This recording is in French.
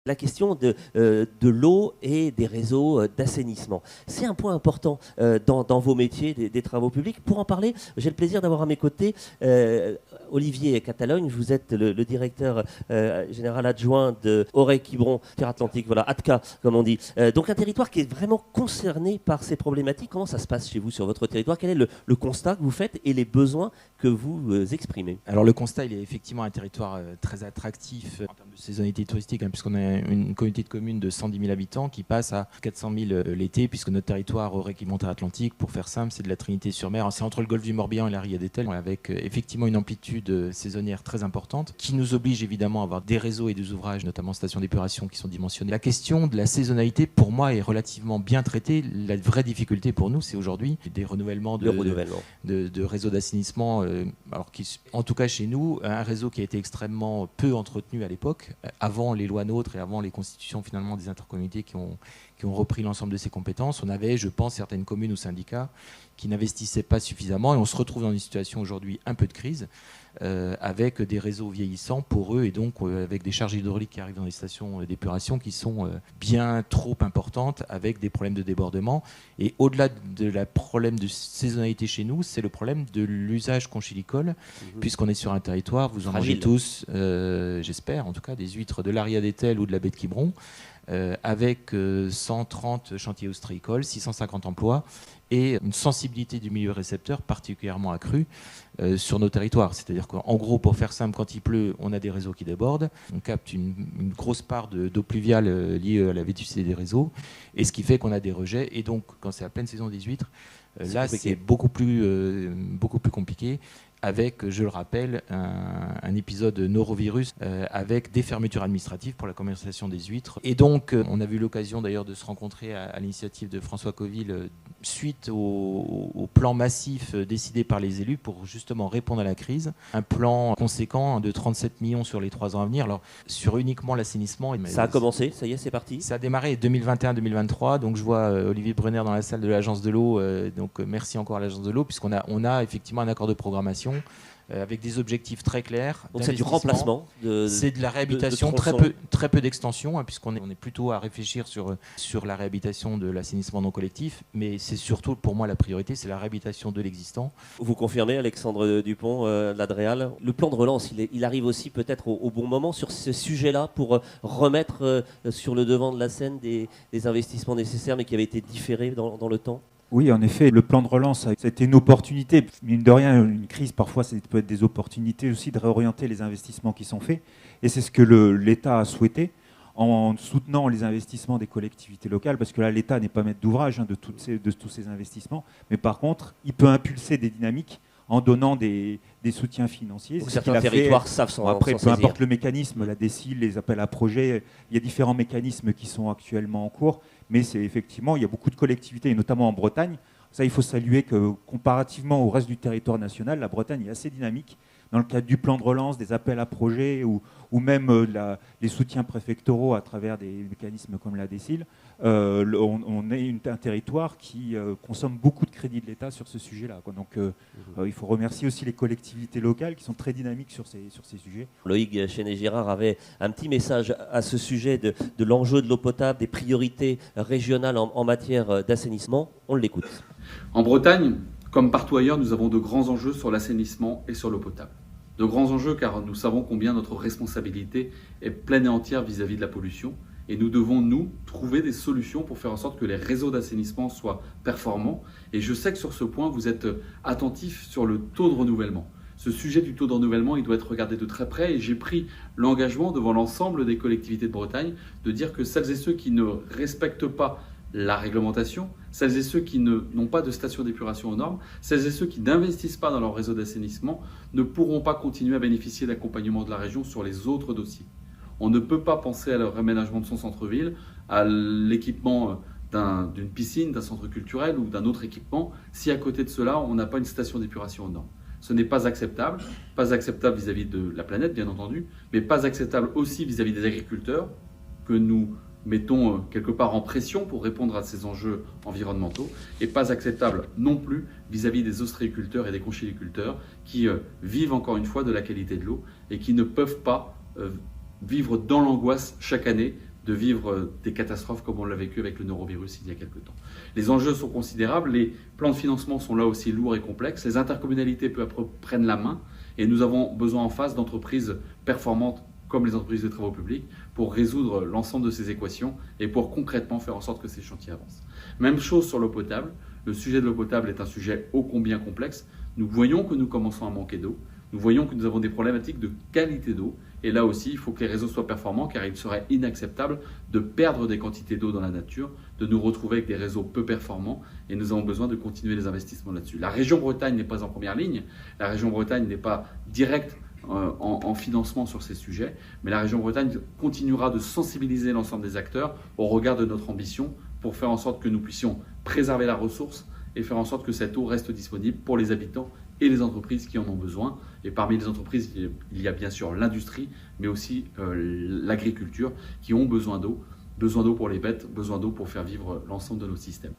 la question de l'eau et des réseaux d'assainissement. C'est un point important dans vos métiers des travaux publics. Pour en parler, j'ai le plaisir d'avoir à mes côtés Olivier Catalogne. Vous êtes le directeur général adjoint de Auray-Quiberon, Terre Atlantique, voilà, ATCA, comme on dit. Donc un territoire qui est vraiment concerné par ces problématiques. Comment ça se passe chez vous sur votre territoire? Quel est le constat que vous faites et les besoins que vous exprimez? Alors le constat, il est effectivement un territoire très attractif en termes de saisonnalité touristique, puisqu'on a une communauté de communes de 110 000 habitants qui passe à 400 000 l'été, puisque notre territoire Auray-Quiberon Terre Atlantique, pour faire simple, c'est de la Trinité-sur-Mer. C'est entre le golfe du Morbihan et la Ria d'Etel, avec effectivement une amplitude saisonnière très importante, qui nous oblige évidemment à avoir des réseaux et des ouvrages, notamment stations d'épuration, qui sont dimensionnés. La question de la saisonnalité, pour moi, est relativement bien traitée. La vraie difficulté pour nous, c'est aujourd'hui des renouvellements de réseaux d'assainissement, alors qui, en tout cas chez nous, un réseau qui a été extrêmement peu entretenu à l'époque, avant les lois NOTRe et avant les constitutions finalement des intercommunautés qui ont repris l'ensemble de ces compétences. On avait, je pense, certaines communes ou syndicats qui n'investissaient pas suffisamment, et on se retrouve dans une situation aujourd'hui un peu de crise, avec des réseaux vieillissants pour eux, et donc avec des charges hydrauliques qui arrivent dans les stations d'épuration qui sont bien trop importantes, avec des problèmes de débordement. Et au-delà de la problème de saisonnalité chez nous, c'est le problème de l'usage conchilicole, puisqu'on est sur un territoire, vous en mangez tous, j'espère, en tout cas, des huîtres de l'Aria d'Etel ou de la baie de Quiberon, avec 130 chantiers ostréicoles, 650 emplois, et une sensibilité du milieu récepteur particulièrement accrue sur nos territoires. C'est-à-dire qu'en gros, pour faire simple, quand il pleut, on a des réseaux qui débordent, on capte une grosse part d'eau pluviale liée à la vétusté des réseaux, et ce qui fait qu'on a des rejets. Et donc, quand c'est la pleine saison des huîtres, là, c'est beaucoup plus compliqué, avec, je le rappelle, un épisode norovirus avec des fermetures administratives pour la commercialisation des huîtres. Et donc, on a eu l'occasion d'ailleurs de se rencontrer à l'initiative de François Coville suite au plan massif décidé par les élus pour justement répondre à la crise. Un plan conséquent de 37 millions sur les 3 ans à venir. Alors, sur uniquement l'assainissement. Ça a commencé, ça y est, c'est parti. Ça a démarré 2021-2023. Donc, je vois Olivier Brunner dans la salle de l'Agence de l'eau. Donc, merci encore à l'Agence de l'eau, puisqu'on a effectivement un accord de programmation avec des objectifs très clairs. Donc c'est du remplacement, c'est de la réhabilitation, très peu d'extension, puisqu'on est plutôt à réfléchir sur la réhabilitation de l'assainissement non collectif, mais c'est surtout pour moi la priorité, c'est la réhabilitation de l'existant. Vous confirmez, Alexandre Dupont, l'Adréal, le plan de relance, il arrive aussi peut-être au bon moment sur ce sujet-là pour remettre sur le devant de la scène des investissements nécessaires mais qui avaient été différés dans le temps? Oui, en effet, le plan de relance, c'était une opportunité. Mine de rien, une crise, parfois, ça peut être des opportunités aussi de réorienter les investissements qui sont faits. Et c'est ce que l'État a souhaité en soutenant les investissements des collectivités locales, parce que là, l'État n'est pas maître d'ouvrage de tous ces investissements. Mais par contre, il peut impulser des dynamiques en donnant des soutiens financiers. Donc certains territoires savent s'en Après, saisir. peu importe le mécanisme, la DSIL, les appels à projets, il y a différents mécanismes qui sont actuellement en cours. Mais c'est effectivement, il y a beaucoup de collectivités, et notamment en Bretagne. Ça, il faut saluer que comparativement au reste du territoire national, la Bretagne est assez dynamique dans le cadre du plan de relance, des appels à projets ou même les soutiens préfectoraux à travers des mécanismes comme la DSIL. On est un territoire qui consomme beaucoup de crédits de l'État sur ce sujet-là. Donc il faut remercier aussi les collectivités locales qui sont très dynamiques sur ces sujets. Loïc Chenet-Girard avait un petit message à ce sujet de l'enjeu de l'eau potable, des priorités régionales en matière d'assainissement. On l'écoute. En Bretagne, comme partout ailleurs, nous avons de grands enjeux sur l'assainissement et sur l'eau potable. De grands enjeux car nous savons combien notre responsabilité est pleine et entière vis-à-vis de la pollution. Et nous devons, nous, trouver des solutions pour faire en sorte que les réseaux d'assainissement soient performants. Et je sais que sur ce point, vous êtes attentifs sur le taux de renouvellement. Ce sujet du taux de renouvellement, il doit être regardé de très près. Et j'ai pris l'engagement devant l'ensemble des collectivités de Bretagne de dire que celles et ceux qui ne respectent pas la réglementation, celles et ceux qui n'ont pas de station d'épuration aux normes, celles et ceux qui n'investissent pas dans leur réseau d'assainissement ne pourront pas continuer à bénéficier d'accompagnement de la région sur les autres dossiers. On ne peut pas penser à leur réaménagement de son centre-ville, à l'équipement d'une piscine, d'un centre culturel ou d'un autre équipement, si à côté de cela, on n'a pas une station d'épuration aux normes. Ce n'est pas acceptable vis-à-vis de la planète, bien entendu, mais pas acceptable aussi vis-à-vis des agriculteurs que nous mettons quelque part en pression pour répondre à ces enjeux environnementaux, et pas acceptable non plus vis-à-vis des ostréiculteurs et des conchiliculteurs qui vivent encore une fois de la qualité de l'eau et qui ne peuvent pas vivre dans l'angoisse chaque année de vivre des catastrophes comme on l'a vécu avec le norovirus il y a quelques temps. Les enjeux sont considérables, les plans de financement sont là aussi lourds et complexes, les intercommunalités peu à peu prennent la main et nous avons besoin en face d'entreprises performantes comme les entreprises de travaux publics pour résoudre l'ensemble de ces équations et pour concrètement faire en sorte que ces chantiers avancent. Même chose sur l'eau potable. Le sujet de l'eau potable est un sujet ô combien complexe. Nous voyons que nous commençons à manquer d'eau. Nous voyons que nous avons des problématiques de qualité d'eau. Et là aussi, il faut que les réseaux soient performants car il serait inacceptable de perdre des quantités d'eau dans la nature, de nous retrouver avec des réseaux peu performants et nous avons besoin de continuer les investissements là-dessus. La région Bretagne n'est pas en première ligne. La région Bretagne n'est pas directe en financement sur ces sujets, mais la région Bretagne continuera de sensibiliser l'ensemble des acteurs au regard de notre ambition pour faire en sorte que nous puissions préserver la ressource et faire en sorte que cette eau reste disponible pour les habitants et les entreprises qui en ont besoin. Et parmi les entreprises, il y a bien sûr l'industrie, mais aussi l'agriculture qui ont besoin d'eau pour les bêtes, besoin d'eau pour faire vivre l'ensemble de nos systèmes.